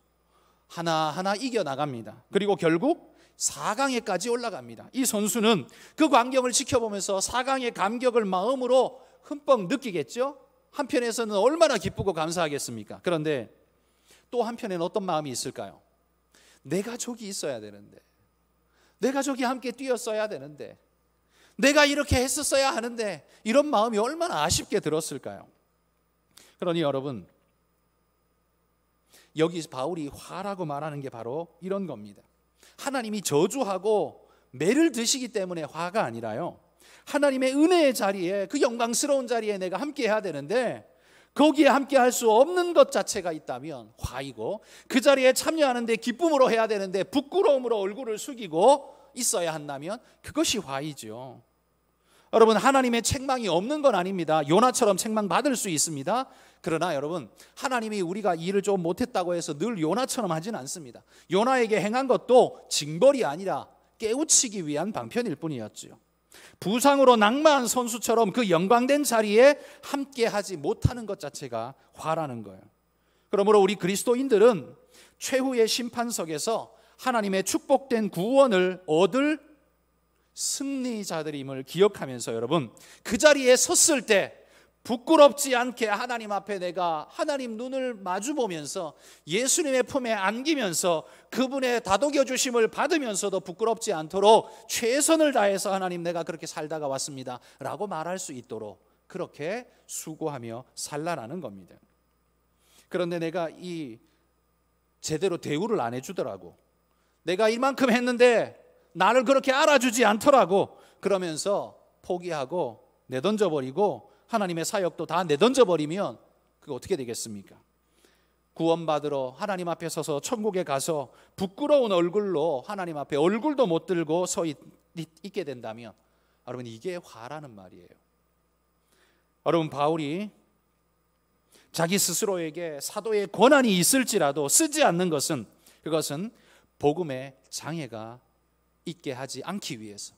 Speaker 1: 하나하나 이겨나갑니다. 그리고 결국 4강에까지 올라갑니다. 이 선수는 그 광경을 지켜보면서 4강의 감격을 마음으로 흠뻑 느끼겠죠. 한편에서는 얼마나 기쁘고 감사하겠습니까? 그런데 또 한편에는 어떤 마음이 있을까요? 내가 저기 있어야 되는데, 내가 저기 함께 뛰었어야 되는데, 내가 이렇게 했었어야 하는데, 이런 마음이 얼마나 아쉽게 들었을까요? 그러니 여러분, 여기 바울이 화라고 말하는 게 바로 이런 겁니다. 하나님이 저주하고 매를 드시기 때문에 화가 아니라요, 하나님의 은혜의 자리에, 그 영광스러운 자리에 내가 함께 해야 되는데 거기에 함께 할 수 없는 것 자체가 있다면 화이고, 그 자리에 참여하는데 기쁨으로 해야 되는데 부끄러움으로 얼굴을 숙이고 있어야 한다면 그것이 화이죠. 여러분, 하나님의 책망이 없는 건 아닙니다. 요나처럼 책망받을 수 있습니다. 그러나 여러분, 하나님이 우리가 일을 좀 못했다고 해서 늘 요나처럼 하진 않습니다. 요나에게 행한 것도 징벌이 아니라 깨우치기 위한 방편일 뿐이었죠. 부상으로 낙마한 선수처럼 그 영광된 자리에 함께하지 못하는 것 자체가 화라는 거예요. 그러므로 우리 그리스도인들은 최후의 심판석에서 하나님의 축복된 구원을 얻을 승리자들임을 기억하면서 여러분, 그 자리에 섰을 때 부끄럽지 않게 하나님 앞에 내가 하나님 눈을 마주보면서 예수님의 품에 안기면서 그분의 다독여 주심을 받으면서도 부끄럽지 않도록 최선을 다해서 하나님, 내가 그렇게 살다가 왔습니다 라고 말할 수 있도록 그렇게 수고하며 살라라는 겁니다. 그런데 내가 제대로 대우를 안 해주더라고, 내가 이만큼 했는데 나를 그렇게 알아주지 않더라고, 그러면서 포기하고 내던져버리고 하나님의 사역도 다 내던져버리면 그거 어떻게 되겠습니까? 구원받으러 하나님 앞에 서서 천국에 가서 부끄러운 얼굴로 하나님 앞에 얼굴도 못 들고 서 있게 된다면, 여러분, 이게 화라는 말이에요. 여러분, 바울이 자기 스스로에게 사도의 권한이 있을지라도 쓰지 않는 것은, 그것은 복음의 장애가 있게 하지 않기 위해서,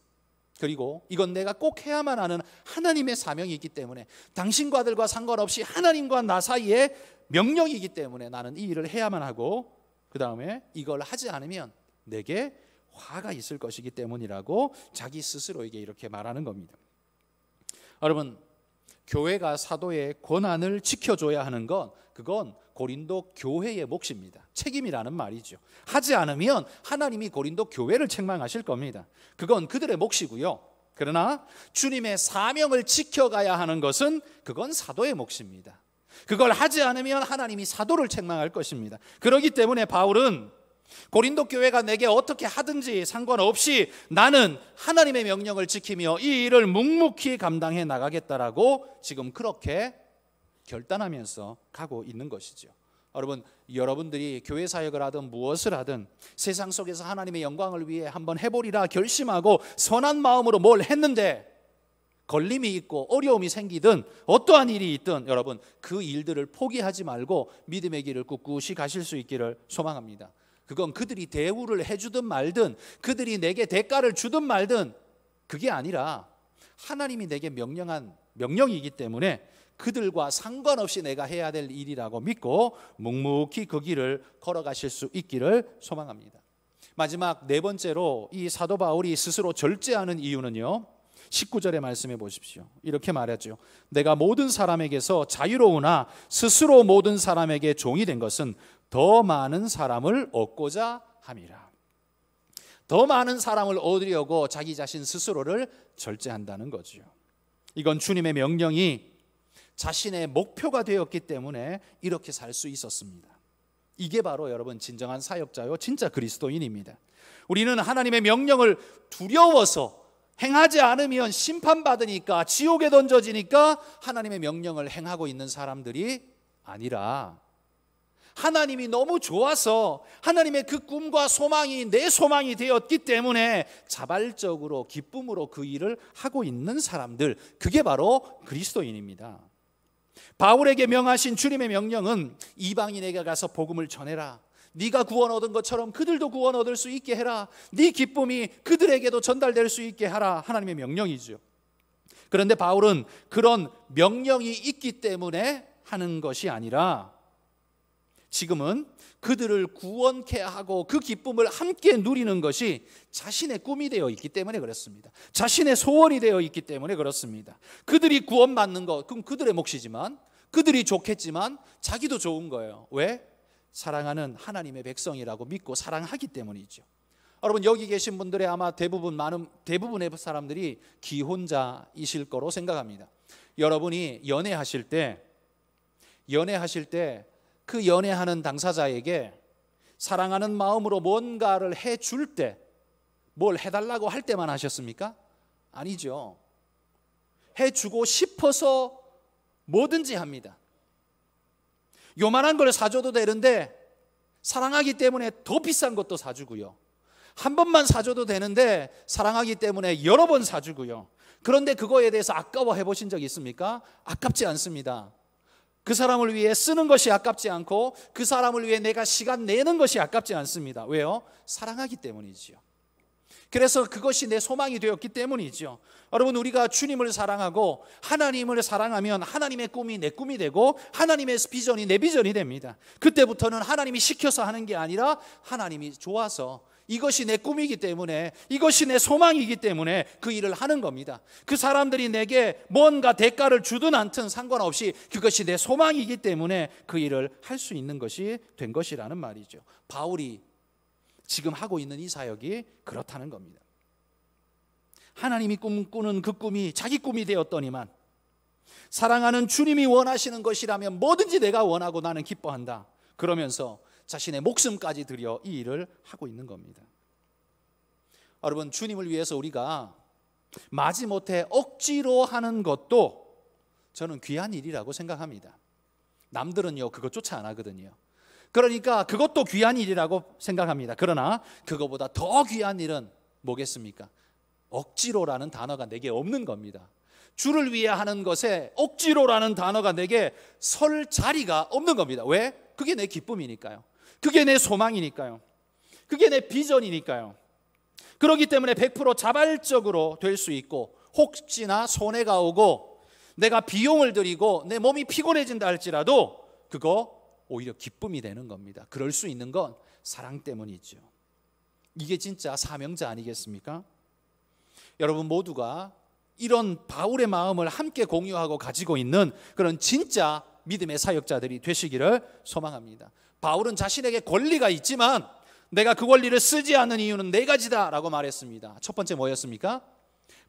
Speaker 1: 그리고 이건 내가 꼭 해야만 하는 하나님의 사명이 있기 때문에, 당신과 아들과 상관없이 하나님과 나 사이의 명령이기 때문에 나는 이 일을 해야만 하고, 그 다음에 이걸 하지 않으면 내게 화가 있을 것이기 때문이라고 자기 스스로에게 이렇게 말하는 겁니다. 여러분, 교회가 사도의 권한을 지켜줘야 하는 건, 그건 고린도 교회의 몫입니다. 책임이라는 말이죠. 하지 않으면 하나님이 고린도 교회를 책망하실 겁니다. 그건 그들의 몫이고요. 그러나 주님의 사명을 지켜가야 하는 것은, 그건 사도의 몫입니다. 그걸 하지 않으면 하나님이 사도를 책망할 것입니다. 그렇기 때문에 바울은 고린도 교회가 내게 어떻게 하든지 상관없이 나는 하나님의 명령을 지키며 이 일을 묵묵히 감당해 나가겠다라고 지금 그렇게 결단하면서 가고 있는 것이죠. 여러분, 여러분들이 교회 사역을 하든 무엇을 하든 세상 속에서 하나님의 영광을 위해 한번 해보리라 결심하고 선한 마음으로 뭘 했는데 걸림이 있고 어려움이 생기든 어떠한 일이 있든 여러분, 그 일들을 포기하지 말고 믿음의 길을 꿋꿋이 가실 수 있기를 소망합니다. 그건 그들이 대우를 해주든 말든, 그들이 내게 대가를 주든 말든, 그게 아니라 하나님이 내게 명령한 명령이기 때문에 그들과 상관없이 내가 해야 될 일이라고 믿고 묵묵히 그 길을 걸어가실 수 있기를 소망합니다. 마지막 네 번째로 이 사도 바울이 스스로 절제하는 이유는요, 19절의 말씀해 보십시오. 이렇게 말하죠. 내가 모든 사람에게서 자유로우나 스스로 모든 사람에게 종이 된 것은 더 많은 사람을 얻고자 함이라. 더 많은 사람을 얻으려고 자기 자신 스스로를 절제한다는 거죠. 이건 주님의 명령이 자신의 목표가 되었기 때문에 이렇게 살 수 있었습니다. 이게 바로 여러분 진정한 사역자요 진짜 그리스도인입니다. 우리는 하나님의 명령을 두려워서 행하지 않으면 심판받으니까 지옥에 던져지니까 하나님의 명령을 행하고 있는 사람들이 아니라, 하나님이 너무 좋아서 하나님의 그 꿈과 소망이 내 소망이 되었기 때문에 자발적으로 기쁨으로 그 일을 하고 있는 사람들, 그게 바로 그리스도인입니다. 바울에게 명하신 주님의 명령은 이방인에게 가서 복음을 전해라, 네가 구원 얻은 것처럼 그들도 구원 얻을 수 있게 해라, 네 기쁨이 그들에게도 전달될 수 있게 하라, 하나님의 명령이죠. 그런데 바울은 그런 명령이 있기 때문에 하는 것이 아니라 지금은 그들을 구원케 하고 그 기쁨을 함께 누리는 것이 자신의 꿈이 되어 있기 때문에 그렇습니다. 자신의 소원이 되어 있기 때문에 그렇습니다. 그들이 구원받는 것, 그럼 그들의 몫이지만, 그들이 좋겠지만 자기도 좋은 거예요. 왜? 사랑하는 하나님의 백성이라고 믿고 사랑하기 때문이죠. 여러분, 여기 계신 분들의 아마 대부분의 사람들이 기혼자이실 거로 생각합니다. 여러분이 연애하실 때 그 연애하는 당사자에게 사랑하는 마음으로 뭔가를 해줄 때, 뭘 해달라고 할 때만 하셨습니까? 아니죠. 해주고 싶어서 뭐든지 합니다. 요만한 걸 사줘도 되는데 사랑하기 때문에 더 비싼 것도 사주고요. 한 번만 사줘도 되는데 사랑하기 때문에 여러 번 사주고요. 그런데 그거에 대해서 아까워해 보신 적 있습니까? 아깝지 않습니다. 그 사람을 위해 쓰는 것이 아깝지 않고 그 사람을 위해 내가 시간 내는 것이 아깝지 않습니다. 왜요? 사랑하기 때문이지요. 그래서 그것이 내 소망이 되었기 때문이죠. 여러분, 우리가 주님을 사랑하고 하나님을 사랑하면 하나님의 꿈이 내 꿈이 되고 하나님의 비전이 내 비전이 됩니다. 그때부터는 하나님이 시켜서 하는 게 아니라 하나님이 좋아서, 이것이 내 꿈이기 때문에, 이것이 내 소망이기 때문에 그 일을 하는 겁니다. 그 사람들이 내게 뭔가 대가를 주든 않든 상관없이 그것이 내 소망이기 때문에 그 일을 할 수 있는 것이 된 것이라는 말이죠. 바울이 지금 하고 있는 이 사역이 그렇다는 겁니다. 하나님이 꿈꾸는 그 꿈이 자기 꿈이 되었더니만, 사랑하는 주님이 원하시는 것이라면 뭐든지 내가 원하고 나는 기뻐한다, 그러면서 자신의 목숨까지 들여 이 일을 하고 있는 겁니다. 여러분, 주님을 위해서 우리가 마지못해 억지로 하는 것도 저는 귀한 일이라고 생각합니다. 남들은요 그것조차 안 하거든요. 그러니까 그것도 귀한 일이라고 생각합니다. 그러나 그거보다 더 귀한 일은 뭐겠습니까? 억지로라는 단어가 내게 없는 겁니다. 주를 위해 하는 것에 억지로라는 단어가 내게 설 자리가 없는 겁니다. 왜? 그게 내 기쁨이니까요. 그게 내 소망이니까요. 그게 내 비전이니까요. 그렇기 때문에 100% 자발적으로 될 수 있고, 혹시나 손해가 오고 내가 비용을 들이고 내 몸이 피곤해진다 할지라도 그거 오히려 기쁨이 되는 겁니다. 그럴 수 있는 건 사랑 때문이죠. 이게 진짜 사명자 아니겠습니까? 여러분 모두가 이런 바울의 마음을 함께 공유하고 가지고 있는 그런 진짜 믿음의 사역자들이 되시기를 소망합니다. 바울은 자신에게 권리가 있지만 내가 그 권리를 쓰지 않는 이유는 네 가지다라고 말했습니다. 첫 번째 뭐였습니까?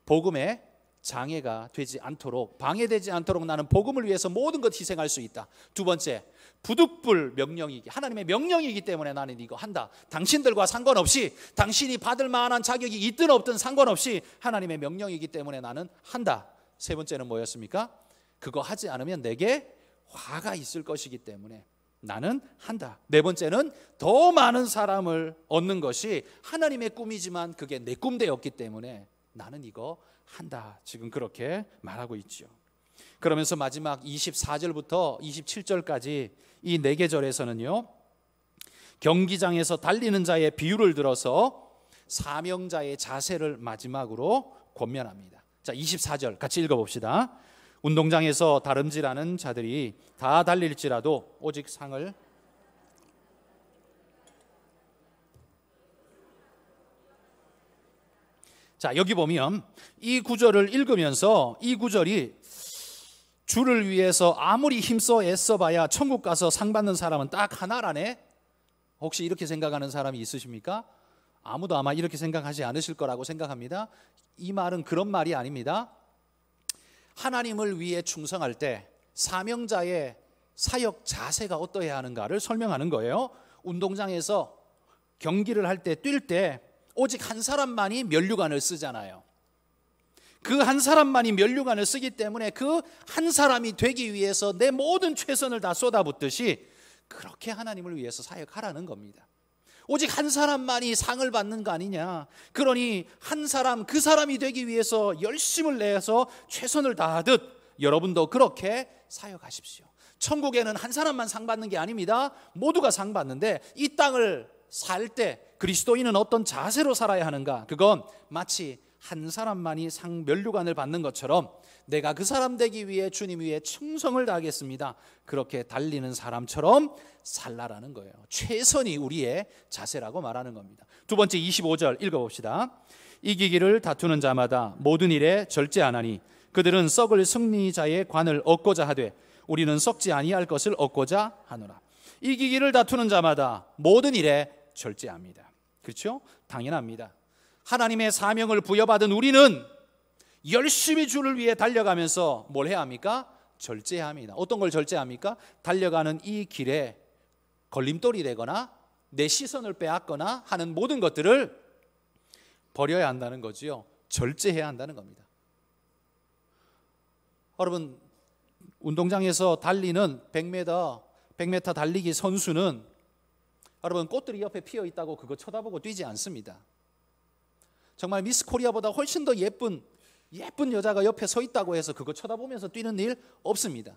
Speaker 1: 복음에 장애가 되지 않도록, 방해되지 않도록 나는 복음을 위해서 모든 것 희생할 수 있다. 두 번째, 부득불 명령이기, 하나님의 명령이기 때문에 나는 이거 한다. 당신들과 상관없이, 당신이 받을 만한 자격이 있든 없든 상관없이 하나님의 명령이기 때문에 나는 한다. 세 번째는 뭐였습니까? 그거 하지 않으면 내게 화가 있을 것이기 때문에 나는 한다. 네 번째는 더 많은 사람을 얻는 것이 하나님의 꿈이지만 그게 내 꿈 되었기 때문에 나는 이거 한다. 지금 그렇게 말하고 있죠. 그러면서 마지막 24절부터 27절까지 이 네 계절에서는요, 경기장에서 달리는 자의 비유를 들어서 사명자의 자세를 마지막으로 권면합니다. 자, 24절 같이 읽어봅시다. 운동장에서 다름질하는 자들이 다 달릴지라도 오직 상을, 자, 여기 보면 이 구절을 읽으면서 이 구절이 주를 위해서 아무리 힘써 애써봐야 천국 가서 상 받는 사람은 딱 하나라네. 혹시 이렇게 생각하는 사람이 있으십니까? 아무도 아마 이렇게 생각하지 않으실 거라고 생각합니다. 이 말은 그런 말이 아닙니다. 하나님을 위해 충성할 때 사명자의 사역 자세가 어떠해야 하는가를 설명하는 거예요. 운동장에서 경기를 할 때, 뛸 때 오직 한 사람만이 면류관을 쓰잖아요. 그 한 사람만이 면류관을 쓰기 때문에 그 한 사람이 되기 위해서 내 모든 최선을 다 쏟아붓듯이 그렇게 하나님을 위해서 사역하라는 겁니다. 오직 한 사람만이 상을 받는 거 아니냐. 그러니 한 사람, 그 사람이 되기 위해서 열심을 내서 최선을 다하듯 여러분도 그렇게 사역하십시오. 천국에는 한 사람만 상 받는 게 아닙니다. 모두가 상 받는데 이 땅을 살 때 그리스도인은 어떤 자세로 살아야 하는가? 그건 마치 한 사람만이 면류관을 받는 것처럼 내가 그 사람 되기 위해 주님 위해 충성을 다하겠습니다. 그렇게 달리는 사람처럼 살라라는 거예요. 최선이 우리의 자세라고 말하는 겁니다. 두 번째 25절 읽어봅시다. 이기기를 다투는 자마다 모든 일에 절제하나니 그들은 썩을 승리자의 관을 얻고자 하되 우리는 썩지 아니할 것을 얻고자 하노라. 이기기를 다투는 자마다 모든 일에 절제합니다. 그렇죠? 당연합니다. 하나님의 사명을 부여받은 우리는 열심히 주를 위해 달려가면서 뭘 해야 합니까? 절제해야 합니다. 어떤 걸 절제합니까? 달려가는 이 길에 걸림돌이 되거나 내 시선을 빼앗거나 하는 모든 것들을 버려야 한다는 거지요. 절제해야 한다는 겁니다. 여러분, 운동장에서 달리는 100m 달리기 선수는 여러분 꽃들이 옆에 피어 있다고 그거 쳐다보고 뛰지 않습니다. 정말 미스 코리아보다 훨씬 더 예쁜 여자가 옆에 서 있다고 해서 그거 쳐다보면서 뛰는 일 없습니다.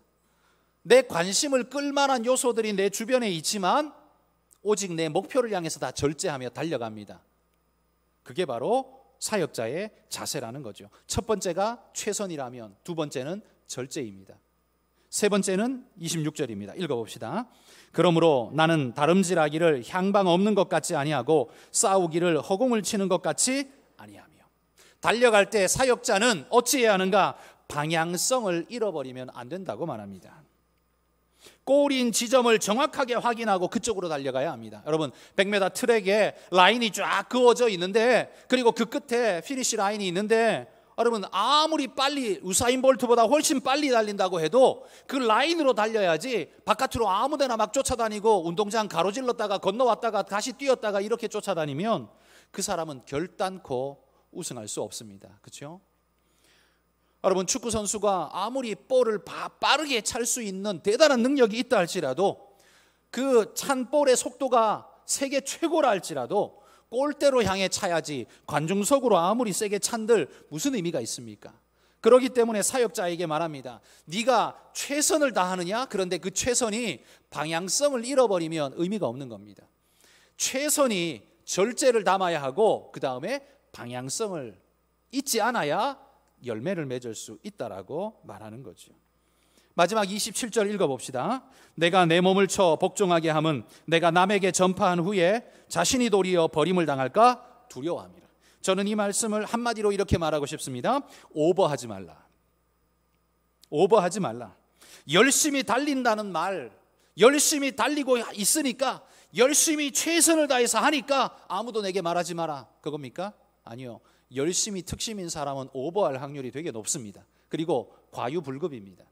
Speaker 1: 내 관심을 끌만한 요소들이 내 주변에 있지만 오직 내 목표를 향해서 다 절제하며 달려갑니다. 그게 바로 사역자의 자세라는 거죠. 첫 번째가 최선이라면 두 번째는 절제입니다. 세 번째는 26절입니다. 읽어봅시다. 그러므로 나는 다름질하기를 향방 없는 것 같지 아니하고 싸우기를 허공을 치는 것 같이 아니하며. 달려갈 때 사역자는 어찌해야 하는가? 방향성을 잃어버리면 안 된다고 말합니다. 골인 지점을 정확하게 확인하고 그쪽으로 달려가야 합니다. 여러분 100m 트랙에 라인이 쫙 그어져 있는데 그리고 그 끝에 피니시 라인이 있는데 여러분 아무리 빨리 우사인 볼트보다 훨씬 빨리 달린다고 해도 그 라인으로 달려야지 바깥으로 아무데나 막 쫓아다니고 운동장 가로질렀다가 건너왔다가 다시 뛰었다가 이렇게 쫓아다니면 그 사람은 결단코 우승할 수 없습니다. 그렇죠? 여러분 축구 선수가 아무리 볼을 빠르게 찰 수 있는 대단한 능력이 있다 할지라도 그 찬 볼의 속도가 세계 최고라 할지라도 골대로 향해 차야지 관중석으로 아무리 세게 찬들 무슨 의미가 있습니까? 그렇기 때문에 사역자에게 말합니다. 네가 최선을 다하느냐? 그런데 그 최선이 방향성을 잃어버리면 의미가 없는 겁니다. 최선이 절제를 담아야 하고 그 다음에 방향성을 잊지 않아야 열매를 맺을 수 있다라고 말하는 거죠. 마지막 27절 읽어봅시다. 내가 내 몸을 쳐 복종하게 함은 내가 남에게 전파한 후에 자신이 도리어 버림을 당할까 두려워함이라. 저는 이 말씀을 한마디로 이렇게 말하고 싶습니다. 오버하지 말라. 오버하지 말라. 열심히 달린다는 말, 열심히 달리고 있으니까 열심히 최선을 다해서 하니까 아무도 내게 말하지 마라. 그겁니까? 아니요. 열심히 특심인 사람은 오버할 확률이 되게 높습니다. 그리고 과유불급입니다.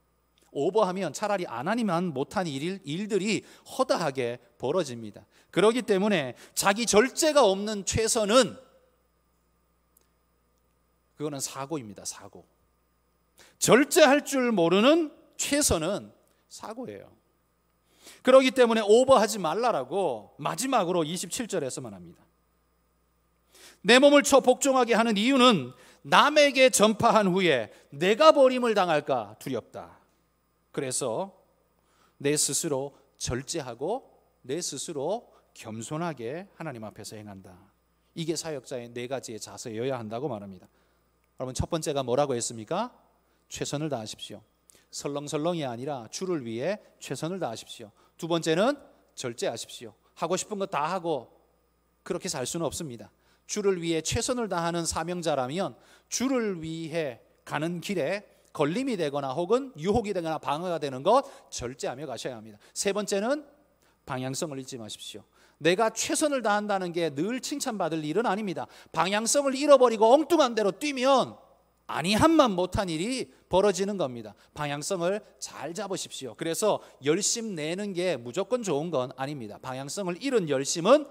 Speaker 1: 오버하면 차라리 안 하니만 못한 일들이 허다하게 벌어집니다. 그렇기 때문에 자기 절제가 없는 최선은 그거는 사고입니다. 사고. 절제할 줄 모르는 최선은 사고예요. 그렇기 때문에 오버하지 말라라고 마지막으로 27절에서만 합니다. 내 몸을 쳐 복종하게 하는 이유는 남에게 전파한 후에 내가 버림을 당할까 두렵다. 그래서 내 스스로 절제하고 내 스스로 겸손하게 하나님 앞에서 행한다. 이게 사역자의 네 가지의 자세여야 한다고 말합니다. 여러분 첫 번째가 뭐라고 했습니까? 최선을 다하십시오. 설렁설렁이 아니라 주를 위해 최선을 다하십시오. 두 번째는 절제하십시오. 하고 싶은 거 다 하고 그렇게 살 수는 없습니다. 주를 위해 최선을 다하는 사명자라면 주를 위해 가는 길에 걸림이 되거나 혹은 유혹이 되거나 방해가 되는 것 절제하며 가셔야 합니다. 세 번째는 방향성을 잃지 마십시오. 내가 최선을 다한다는 게 늘 칭찬받을 일은 아닙니다. 방향성을 잃어버리고 엉뚱한 대로 뛰면 아니함만 못한 일이 벌어지는 겁니다. 방향성을 잘 잡으십시오. 그래서 열심 내는 게 무조건 좋은 건 아닙니다. 방향성을 잃은 열심은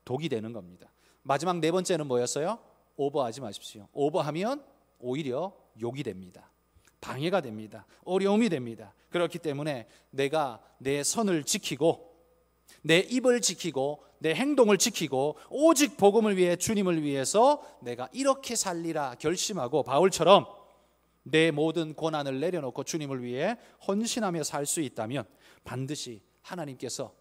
Speaker 1: 독이 되는 겁니다. 마지막 네 번째는 뭐였어요? 오버하지 마십시오. 오버하면 오히려 욕이 됩니다. 방해가 됩니다. 어려움이 됩니다. 그렇기 때문에 내가 내 선을 지키고 내 입을 지키고 내 행동을 지키고 오직 복음을 위해 주님을 위해서 내가 이렇게 살리라 결심하고 바울처럼 내 모든 고난을 내려놓고 주님을 위해 헌신하며 살 수 있다면 반드시 하나님께서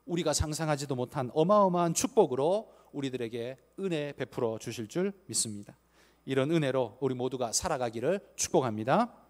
Speaker 1: 우리가 상상하지도 못한 어마어마한 축복으로 우리들에게 은혜 베풀어 주실 줄 믿습니다. 이런 은혜로 우리 모두가 살아가기를 축복합니다.